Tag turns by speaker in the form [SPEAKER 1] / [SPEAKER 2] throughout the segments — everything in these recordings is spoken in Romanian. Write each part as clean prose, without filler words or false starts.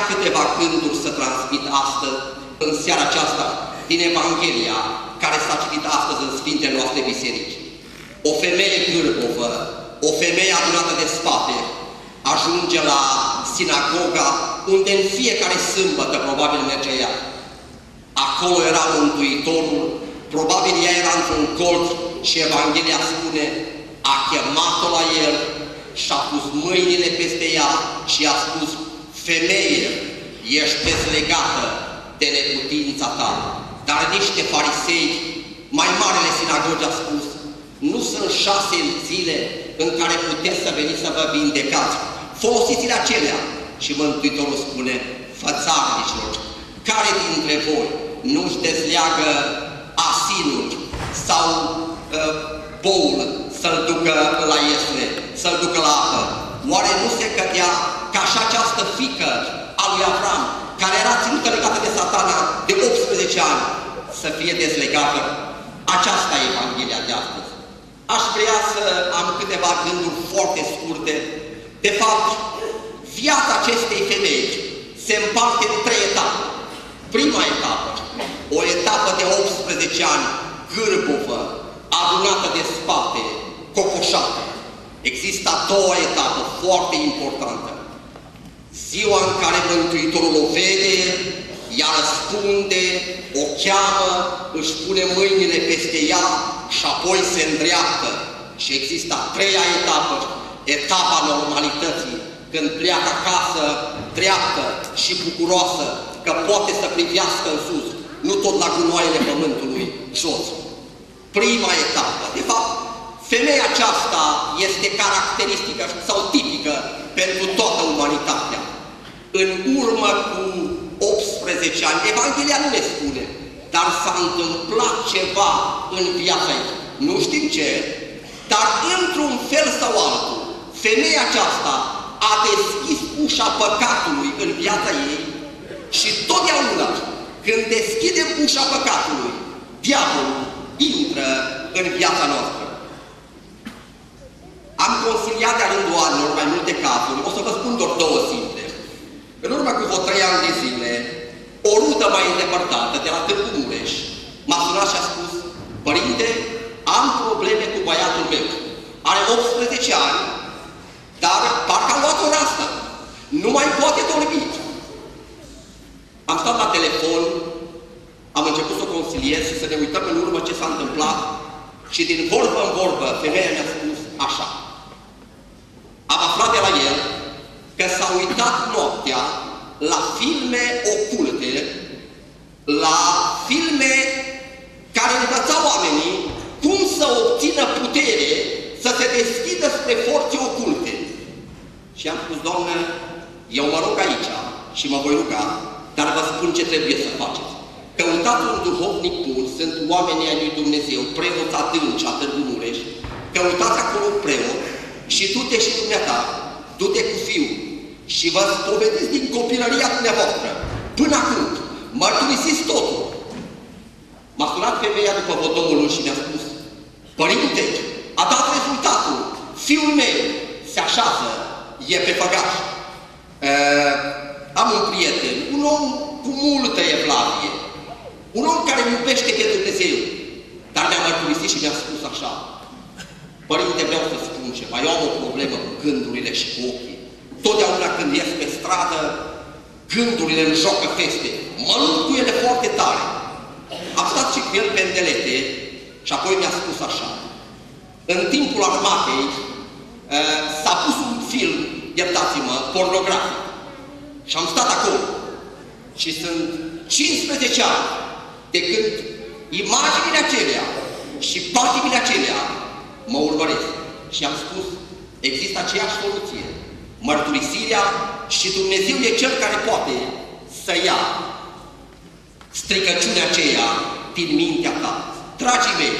[SPEAKER 1] câteva gânduri să transmit astăzi, în seara aceasta, din Evanghelia, care s-a citit astăzi în Sfintele noastre biserici. O femeie gârbovă, o femeie adunată de spate, ajunge la sinagoga, unde în fiecare sâmbătă probabil mergea ea. Acolo era Mântuitorul, probabil ea era într-un colț și Evanghelia spune, a chemat-o la el și-a pus mâinile peste ea și i-a spus, femeie, ești dezlegată de neputința ta. Dar niște farisei, mai marele sinagogi, a spus, nu sunt 6 zile în care puteți să veniți să vă vindecați. Folosiți-le acelea. Și Mântuitorul spune, fățarnicilor, care dintre voi nu-și dezleagă asinul sau boul să-l ducă la iesle, să-l ducă la apă? Oare nu se cădea ca și această fiică a lui Avram, care era ținută legată de Satana de 18 ani, să fie dezlegată? Aceasta e Evanghelia de astăzi. Aș vrea să am câteva gânduri foarte scurte. De fapt, viața acestei femei se împarte în 3 etape. Prima etapă, o etapă de 18 ani, gârbovă, adunată de spate, cocoșată. Există a doua etapă, foarte importantă. Ziua în care Mântuitorul o vede, ea răspunde, o cheamă, își pune mâinile peste ea și apoi se îndreaptă. Și există a treia etapă, etapa normalității, când pleacă acasă, dreaptă și bucuroasă, că poate să privească în sus, nu tot la gunoaiele pământului jos. Prima etapă. De fapt, femeia aceasta este caracteristică sau tipică pentru toată umanitatea. În urmă cu 18 ani, Evanghelia nu ne spune, dar s-a întâmplat ceva în viața ei. Nu știm ce, dar într-un fel sau altul, femeia aceasta a deschis ușa păcatului în viața ei și totdeauna când deschidem ușa păcatului, diavolul intră în viața noastră. Am consiliat de-a rândul anilor mai multe cazuri, o să vă spun doar 2 simple. În urmă cu vreo 3 ani de zile, o rută mai îndepărtată de la Târgu Mureș m-a sunat și a spus, părinte, am probleme cu băiatul meu. Are 18 ani, dar parcă am luat o rastă. Nu mai poate dormi. Am stat la telefon, am început să o consiliez și să ne uităm în urmă ce s-a întâmplat și din vorbă în vorbă, femeia mi-a spus așa. Am aflat de la el că s-a uitat noaptea la filme oculte, la filme care învățau oamenii cum să obțină putere, să se deschidă spre forțe oculte. Și am spus, Doamne, eu mă rog aici și mă voi ruga, dar vă spun ce trebuie să faceți. Căutați un duhovnic bun, sunt oamenii ai lui Dumnezeu, preoți adânci a Târgu Mureș, căutați acolo un preot și du-te și dumneata, du-te cu fiul și vă spovedeți din copilăria dumneavoastră până acum, mărturisiți totul. M-a sunat femeia după vreo 2 luni și mi-a spus, părinte, a dat rezultatul, fiul meu se așează, e pe făgaș. Am un prieten, un om cu multă evlavie, un om care iubește pe Dumnezeu, dar mi-a mărturisit și mi-a spus așa, părinte, vreau să spun ceva, eu am o problemă cu gândurile și cu ochii. Totdeauna când ies pe stradă, gândurile îmi joacă feste, mă lupt cu ele foarte tare. Am stat și cu el pe îndelete și apoi mi-a spus așa, în timpul armatei s-a pus un film, iertați-mă, pornografic. Și am stat acolo. Și sunt 15 ani de când imaginile acelea și patimile acelea mă urmăresc. Și am spus, există aceeași soluție. Mărturisirea și Dumnezeu e Cel care poate să ia stricăciunea aceea din mintea ta. Dragii mei,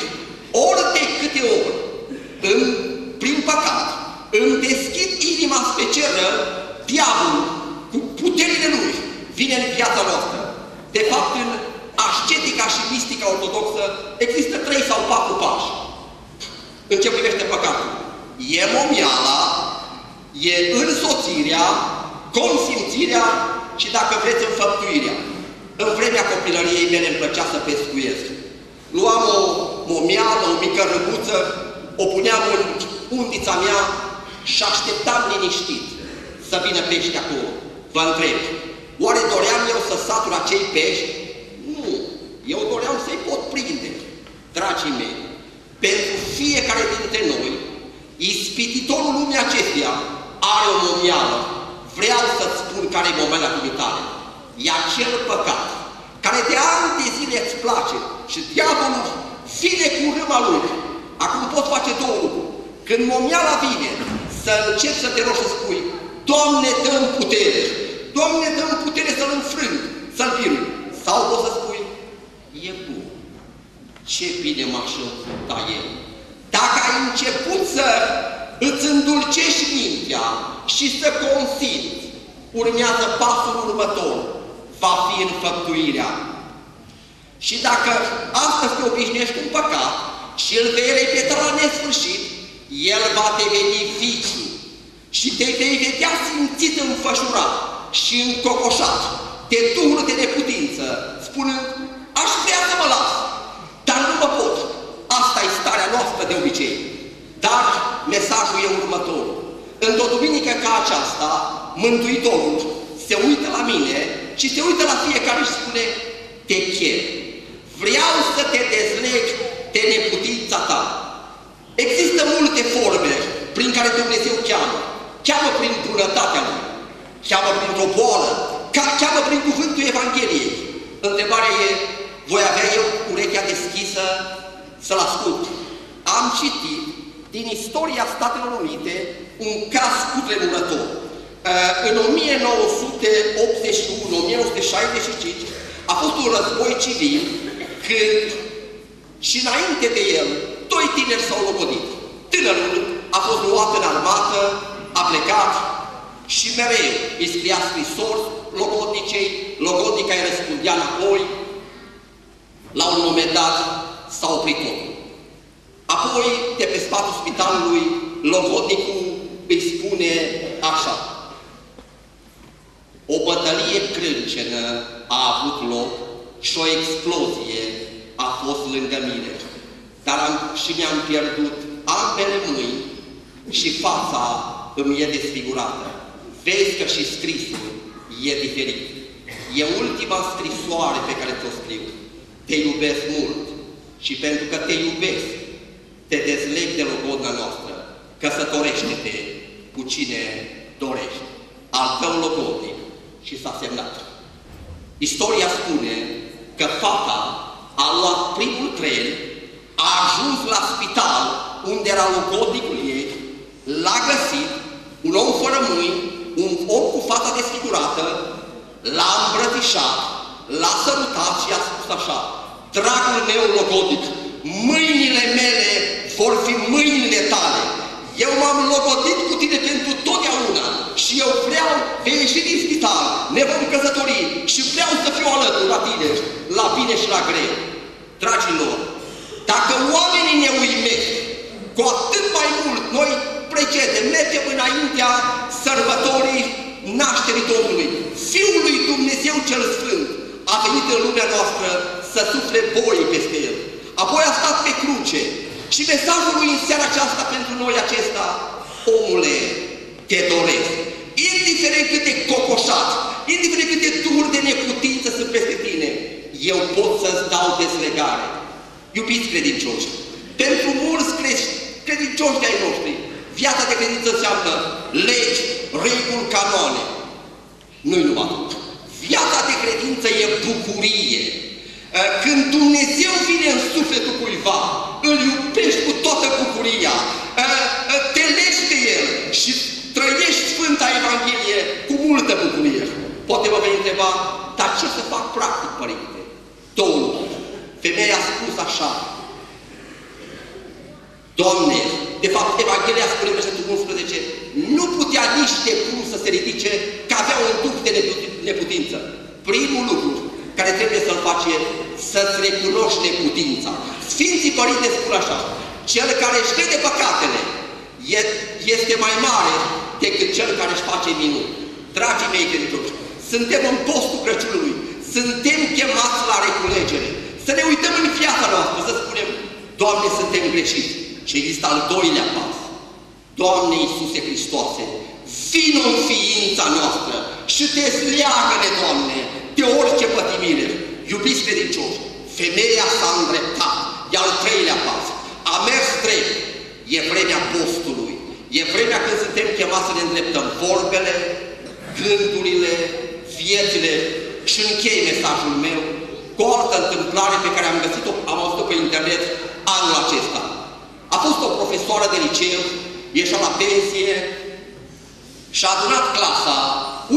[SPEAKER 1] ori de câte ori prin păcat îmi deschid inima spre cel rău, diavolul cu puterile lui vine în viața noastră. De fapt, în ascetica și mistica ortodoxă există 3 sau 4 pași în ce privește păcatul. E momiala, e însoțirea consimțirea și, dacă vreți, înfăptuirea. În vremea copilăriei mele îmi plăcea să pescuiesc. Luam o momială, o mică răguță, o puneam în undița mea și așteptam liniștit să vină pești acolo. Vă întreb, oare doream eu să satur acei pești? Nu, eu doream să-i pot prinde. Dragii mei, pentru fiecare dintre noi, ispititorul lumii acesteia are o momială. Vreau să-ți spun care e momiala dumitale. E acel păcat care de ani de zile îți place și diavolul vine cu râma lui. Acum pot face două lucruri. Când momiala vine, să începi să te rogi să spui: Doamne, dă-mi putere! Doamne, dă-mi putere să-l înfrâng, să-l birui. Sau poți să spui: e bun, ce bine m-aș înfrunta el. Dacă ai început să îți îndulcești mintea și să consimți, urmează pasul următor, va fi înfăptuirea. Și dacă astăzi te obișnuiești cu un păcat și îl vei repeta la nesfârșit, el va deveni viciu și te vei vedea simțit înfășurat și încocoșat de duhul de neputință, spunând: aș vrea să mă las, dar nu mă pot. Asta e starea noastră de obicei. Dar mesajul e următorul. Într-o duminică ca aceasta, Mântuitorul se uită la mine și se uită la fiecare și spune: te chem. Vreau să te dezleg de neputința ta. Există multe forme prin care Dumnezeu cheamă. Cheamă prin bunătatea Lui, cheamă printr-o boală, cheamă prin cuvântul Evangheliei. Întrebarea e: voi avea eu urechea deschisă să-L ascult? Am citit din istoria Statelor Unite un caz cutremurător. În 1981-1965 a fost un război civil când, și înainte de el, doi tineri s-au logodit. Tânărul a fost luat în armată, a plecat și mereu îi scria scrisori logodnicei, logodnica îi răspundea înapoi. La un moment dat s-a oprit totul. Apoi, de pe spatul spitalului, logodnicul îi spune așa: o bătălie crâncenă a avut loc și o explozie a fost lângă mine, dar și mi-am pierdut ambele mâini și fața îmi e desfigurată. Vezi că și scrisul e diferit. E ultima scrisoare pe care ți-o scriu. Te iubesc mult și pentru că te iubesc, te dezleg de logodna noastră. Căsătorește-te cu cine dorești. Al tău logodnic. Și s-a semnat. Istoria spune că fata a luat primul tren, a ajuns la spital unde era logodnicul ei, l-a găsit, un om fără mâini, un om cu fața desfigurată, l-a îmbrățișat, l-a sărutat și a spus așa: dragul meu logodnic, mâinile mele vor fi mâinile tale. Eu m-am logodit cu tine pentru totdeauna și eu vreau, vei ieși din spital, ne vom căsători și vreau să fiu alături la tine, la bine și la greu. Dragilor, dacă oamenii ne uimesc, cu atât mai mult noi precedem, mergem înaintea sărbătorii nașterii Domnului. Fiul lui Dumnezeu cel Sfânt a venit în lumea noastră să sufle boi peste El. Apoi a stat pe cruce. Și mesajul lui în seara aceasta pentru noi acesta: omule, te doresc. Indiferent cât de cocoșat, indiferent cât de duhuri de neputință sunt peste tine, eu pot să-ți dau dezlegare. Iubiți credincioși, pentru mulți credincioși de ai noștri, viața de credință înseamnă legi, reguli, canoane. Nu-i numai atât. Viața de credință e bucurie. Când Dumnezeu vine în sufletul cuiva, îl iubești cu toată bucuria, te legi de El și trăiești Sfânta Evanghelie cu multă bucurie. Poate vă vei întreba: dar ce să fac practic, Părinte? Două lucruri. Femeia a spus așa: Doamne, de fapt Evanghelia spune în versetul 11, nu putea nici de cum să se ridice, că avea un duh de neputință. Primul lucru care trebuie să-l faci e să-ți recunoști neputința. Sfinții Părinte spun așa: cel care își vede păcatele este mai mare decât cel care își face minuni. dragii mei credincioși, suntem în postul Crăciunului, suntem chemați la reculegere. Să ne uităm în viața noastră, să spunem, Doamne, suntem greșiți. Și există al doilea pas. Doamne Iisuse Hristoase, vino în ființa noastră și dezleagă-ne, Doamne, de orice pătimire. Iubiți credincioși, femeia s-a îndreptat. E al treilea pas. A mers drept. E vremea postului. E vremea când suntem chemați să ne îndreptăm vorbele, gândurile, viețile. Și închei mesajul meu cu o altă întâmplare pe care am găsit-o, am auzit-o pe internet anul acesta. A fost o profesoară de liceu, ieșea la pensie și a adunat clasa,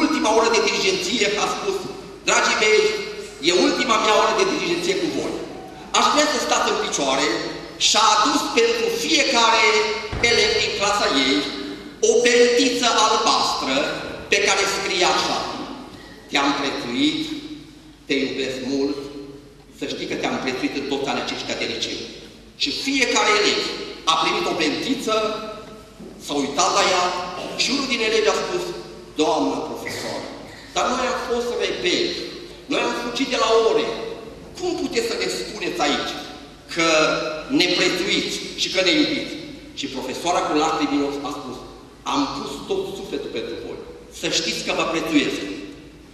[SPEAKER 1] ultima oră de dirigenție, a spus, dragii mei, e ultima mea oră de dirigenție cu voi. Aș vrea să stați în picioare și a adus pentru fiecare elev din clasa ei o bentiță albastră pe care scria așa: te-am prețuit, te iubesc mult, să știi că te-am prețuit în toți anii aceștia de liceu. Și fiecare elev a primit o bentiță, s-a uitat la ea și unul din elevi a spus, doamnă profesor, dar noi am fost rebeli, noi am fugit de la ore. Cum puteți să ne spuneți aici că ne prețuiți și că ne iubiți? Și profesoara cu lacrimi a spus, am pus tot sufletul pentru voi, să știți că vă prețuiesc.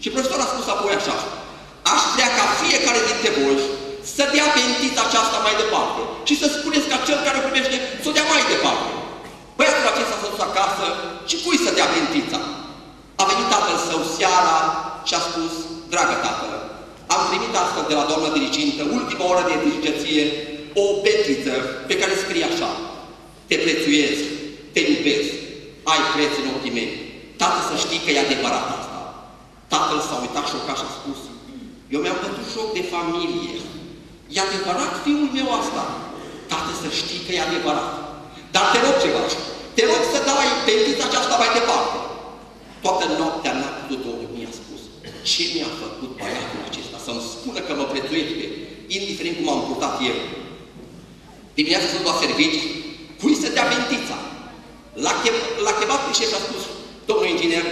[SPEAKER 1] Și profesorul a spus apoi așa, aș vrea ca fiecare dintre voi să dea bentița aceasta mai departe și să spuneți ca cel care o primește să o dea mai departe. Băiatul acesta s-a dus acasă și cui să dea bentița? A venit tatăl său seara și a spus, dragă tată, am primit astăzi de la doamna dirigintă, ultima oră de dirigenție, o bentiță pe care scrie așa, te prețuiesc, te iubesc, ai preț în ochii mei. Tată, să știi că e adevărat asta. Tatăl s-a uitat șocat și a spus, eu mi-am bătut joc de familie. E adevărat, fiul meu, asta? Tată, să știi că e adevărat. Dar te rog ceva, te rog să dai bentița aceasta mai departe. Toată noaptea n-a putut dormi, mi-a spus, ce mi-a făcut băiatul acesta să-mi spună că mă prețuiește, indiferent cum am purtat eu. Dimineața s-a dus la servici, cui să dea bentița? L-a chemat pe șef și a spus, domnul inginer,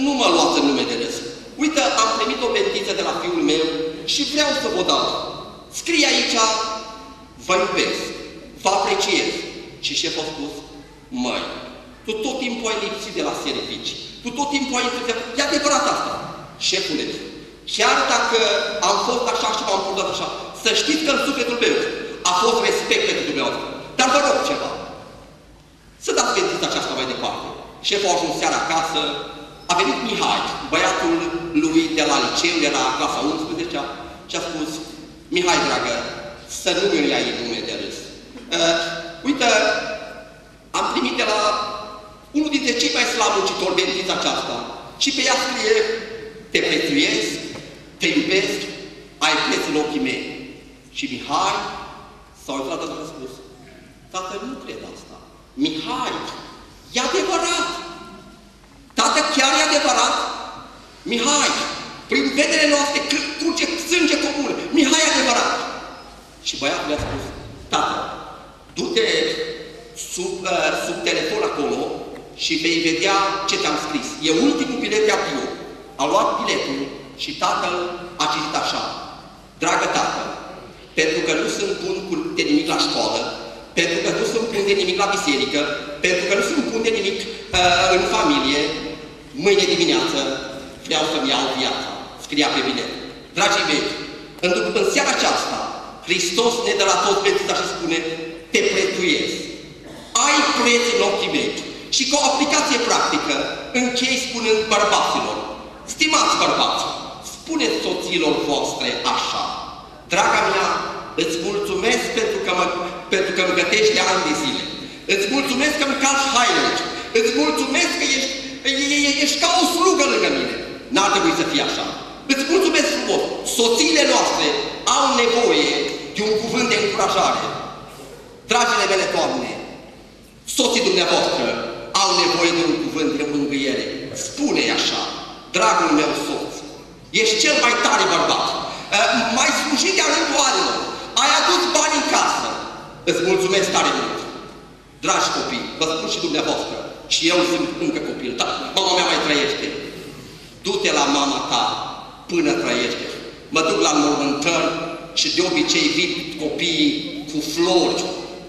[SPEAKER 1] nu mă luați în nume de râs. Uite, am primit o bentiță de la fiul meu și vreau să vă dau. Scrie aici, vă iubesc, vă apreciez. Și șeful a spus, măi, tu tot timpul ai lipsit de la servici, tu tot timpul ai lipsit de... E adevărat asta. Șefule, chiar dacă am fost așa și m-am purtat așa, să știți că în sufletul meu a fost respect pentru dumneavoastră. Dar vă rog ceva, să dați bentița aceasta mai departe. Șeful a ajuns seara acasă, a venit Mihai, băiatul lui de la liceu, de la clasa 11, și a spus, Mihai, dragă, să nu mi-l iei în nume de râs. Uite, am primit de la unul dintre cei mai slamucitori bentița aceasta și pe ea scrie, te prețuiesc, te iubesc, ai preț în ochii mei. Și Mihai s-a uitat și a spus, tată, nu cred asta. Mihai, e adevărat! Tată, chiar e adevărat? Mihai, prin vedere noastre curge sânge comun. Mihai, e adevărat! Și băiatul i-a spus, tată, du-te sub telefon acolo și vei vedea ce te-am scris. E ultimul bilet de avion. A luat biletul și tatăl a citit așa, dragă tată, pentru că nu sunt bun de nimic la școală, pentru că nu sunt bun de nimic la biserică, pentru că nu sunt bun de nimic în familie, mâine dimineață vreau să-mi iau viața. Scria pe bilet. Dragii mei, în seara aceasta, Hristos ne dă la toți bentița și spune, te prețuiesc. Ai preț în ochii mei. Și cu o aplicație practică, închei spunând bărbaților, stimați bărbați, spuneți soțiilor voastre așa, draga mea, îți mulțumesc pentru că îmi gătești de ani de zile. Îți mulțumesc că îmi calci hainele. Îți mulțumesc că ești ca o slugă lângă mine. N-ar trebui să fie așa. Îți mulțumesc frumos. Soțiile noastre au nevoie de un cuvânt de încurajare. Dragile mele toamne, soții dumneavoastră au nevoie de un cuvânt de mângâiere. Spune-i așa, dragul meu soț, ești cel mai tare bărbat, mai slujit de-a rândul anilor, ai adus bani în casă, îți mulțumesc tare mult. Dragi copii, vă spun și dumneavoastră, și eu sunt încă copil. Da, mama mea mai trăiește. Du-te la mama ta până trăiește. Mă duc la înmormântări și de obicei vin copiii cu flori,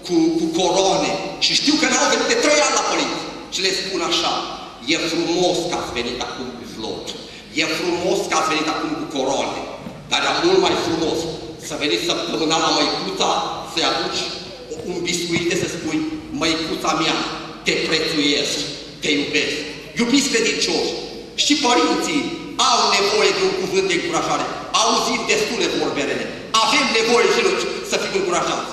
[SPEAKER 1] cu coroane și știu că n-au venit de 3 ani la părinți. Și le spun așa, e frumos că ați venit acum cu flori, e frumos că ați venit acum cu coroane, dar e mult mai frumos să veniți săptămâna la măicuța, să-i aduci un biscuite, să spui, măicuța mea, te prețuiesc, te iubesc. Iubiți credincioși, și părinții au nevoie de un cuvânt de încurajare. Auzim destule vorbe rele. Avem nevoie și noi să fim încurajați.